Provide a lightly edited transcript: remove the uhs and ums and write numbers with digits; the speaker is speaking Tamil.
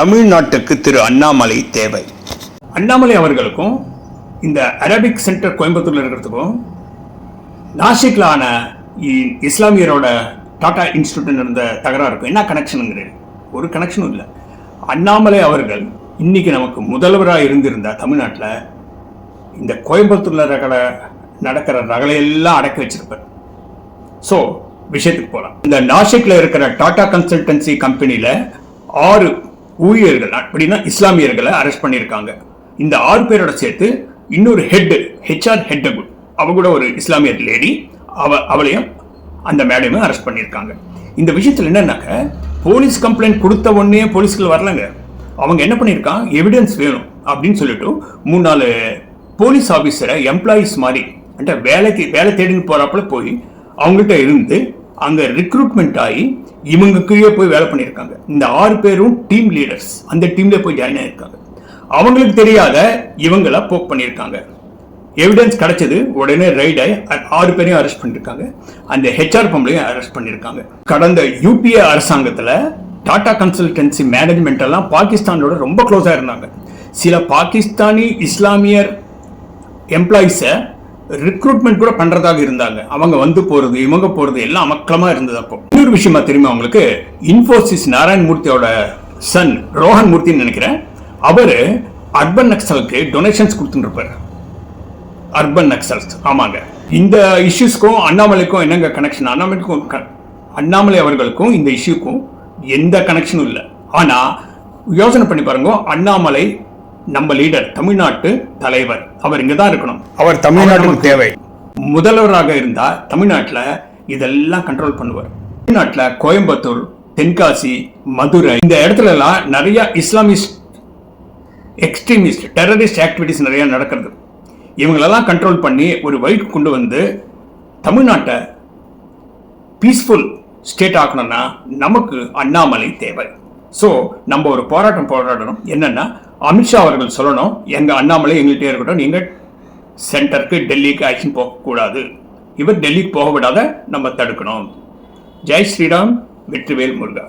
தமிழ்நாட்டுக்கு திரு அண்ணாமலை தேவை. அண்ணாமலை அவர்களுக்கும் இந்த அரபிக் சென்டர் கோயம்புத்தூர்ல இருக்கிறதுக்கும் நாசிக்ல ஆன இஸ்லாமியரோட டாடா இன்ஸ்டிடியூட் இருந்த தகராறுக்கும் என்ன கனெக்ஷனுங்கிறது? ஒரு கனெக்ஷனும் இல்லை. அண்ணாமலை அவர்கள் இன்னைக்கு நமக்கு முதல்வராக இருந்திருந்தா தமிழ்நாட்டில் இந்த கோயம்புத்தூர்ல நடக்கிற ரகலையெல்லாம் அடக்கி வச்சிருப்பார். ஸோ விஷயத்துக்கு போகலாம். இந்த நாசிக்ல இருக்கிற டாடா கன்சல்டன்சி கம்பெனியில 6 ஊழியர்கள் அப்படின்னா இஸ்லாமியர்களை அரெஸ்ட் பண்ணியிருக்காங்க. இந்த 6 பேரோட சேர்த்து இன்னொரு ஹெச்ஆர் ஹெட் அவ கூட ஒரு இஸ்லாமியர் லேடி அவளையும் அந்த மேடமையும் அரெஸ்ட் பண்ணியிருக்காங்க. இந்த விஷயத்தில் என்னன்னாக்க போலீஸ் கம்ப்ளைண்ட் கொடுத்த உடனே போலீஸ்கள் வரலங்க. அவங்க என்ன பண்ணியிருக்காங்க, எவிடன்ஸ் வேணும் அப்படின்னு சொல்லிட்டு 3-4 போலீஸ் ஆஃபீஸரை எம்ப்ளாயீஸ் மாதிரி வேலை தேடின்னு போறாப்புல போய் அவங்கள்ட்ட இருந்து அங்கே ரிக்ரூட்மெண்ட் ஆகி இவங்க கீழே போய் வேலை பண்ணியிருக்காங்க. இந்த 6 பேரும் டீம் லீடர்ஸ், அந்த டீம்ல போய் ஜாயின் ஆயிருக்காங்க. அவங்களுக்கு தெரியாத இவங்களை போக் பண்ணியிருக்காங்க. எவிடன்ஸ் கிடைச்சது, உடனே ரைட் ஆகி 6 பேரையும் அரெஸ்ட் பண்ணியிருக்காங்க. அந்த ஹெச்ஆர் பம்பளையும் அரெஸ்ட் பண்ணியிருக்காங்க. கடந்த யூபிஏ அரசாங்கத்தில் டாடா கன்சல்டன்சி மேனேஜ்மெண்ட் எல்லாம் பாகிஸ்தானோட ரொம்ப க்ளோஸாக இருந்தாங்க. சில பாகிஸ்தானி இஸ்லாமியர் எம்ப்ளாயிஸை ரிக்ரூட்மெண்ட் கூட பண்றதாக இருந்தாங்க. அவங்க வந்து போறது இவங்க போறது எல்லாம் அமக்கலமா இருந்தது. அப்போ இன்னொரு விஷயமா தெரியுமா உங்களுக்கு, இன்ஃபோசிஸ் நாராயண் மூர்த்தியோட சன் ரோஹன் மூர்த்தின்னு நினைக்கிறேன், அவரு அர்பன் நக்சலுக்கு டொனேஷன்ஸ் கொடுத்துருப்பாரு. அர்பன் நக்சல்ஸ், ஆமாங்க. இந்த இஷ்யூஸ்க்கும் அண்ணாமலைக்கும் என்னங்க கனெக்ஷன்? அண்ணாமலை அவர்களுக்கும் இந்த இஷ்யூக்கும் எந்த கனெக்ஷனும் இல்லை. ஆனா யோசனை பண்ணி பாருங்க, அண்ணாமலை நம்ம லீடர், தமிழ்நாட்டு தலைவர், அவர் இங்க தான் இருக்கணும். அவர் தமிழ்நாட்டுக்கு தேவை. முதல்வராக இருந்தா தமிழ்நாட்டில் இதெல்லாம் கண்ட்ரோல் பண்ணுவார். தமிழ்நாட்டில் கோயம்புத்தூர், தென்காசி, மதுரை இந்த இடத்துல எல்லாம் நிறைய இஸ்லாமிஸ்ட் எக்ஸ்ட்ரீமிஸ்ட் டெரரிஸ்ட் ஆக்டிவிட்டிஸ் நிறைய நடக்கிறது. இவங்களெல்லாம் கண்ட்ரோல் பண்ணி ஒரு வழிக்கு கொண்டு வந்து தமிழ்நாட்டை பீஸ்ஃபுல் ஸ்டேட் ஆக்கணும்னா நமக்கு அண்ணாமலை தேவை. ஸோ நம்ம ஒரு போராடணும். என்னன்னா, அமித்ஷா அவர்கள் சொல்லணும், எங்க அண்ணாமலை எங்கள்கிட்ட இருக்கட்டும், நீங்க சென்டருக்கு டெல்லிக்கு ஆக்ஷன் போகக்கூடாது, இவர் டெல்லிக்கு போக விடாத நம்ம தடுக்கணும். ஜெய் ஸ்ரீராம், வெற்றிவேல் முருகா.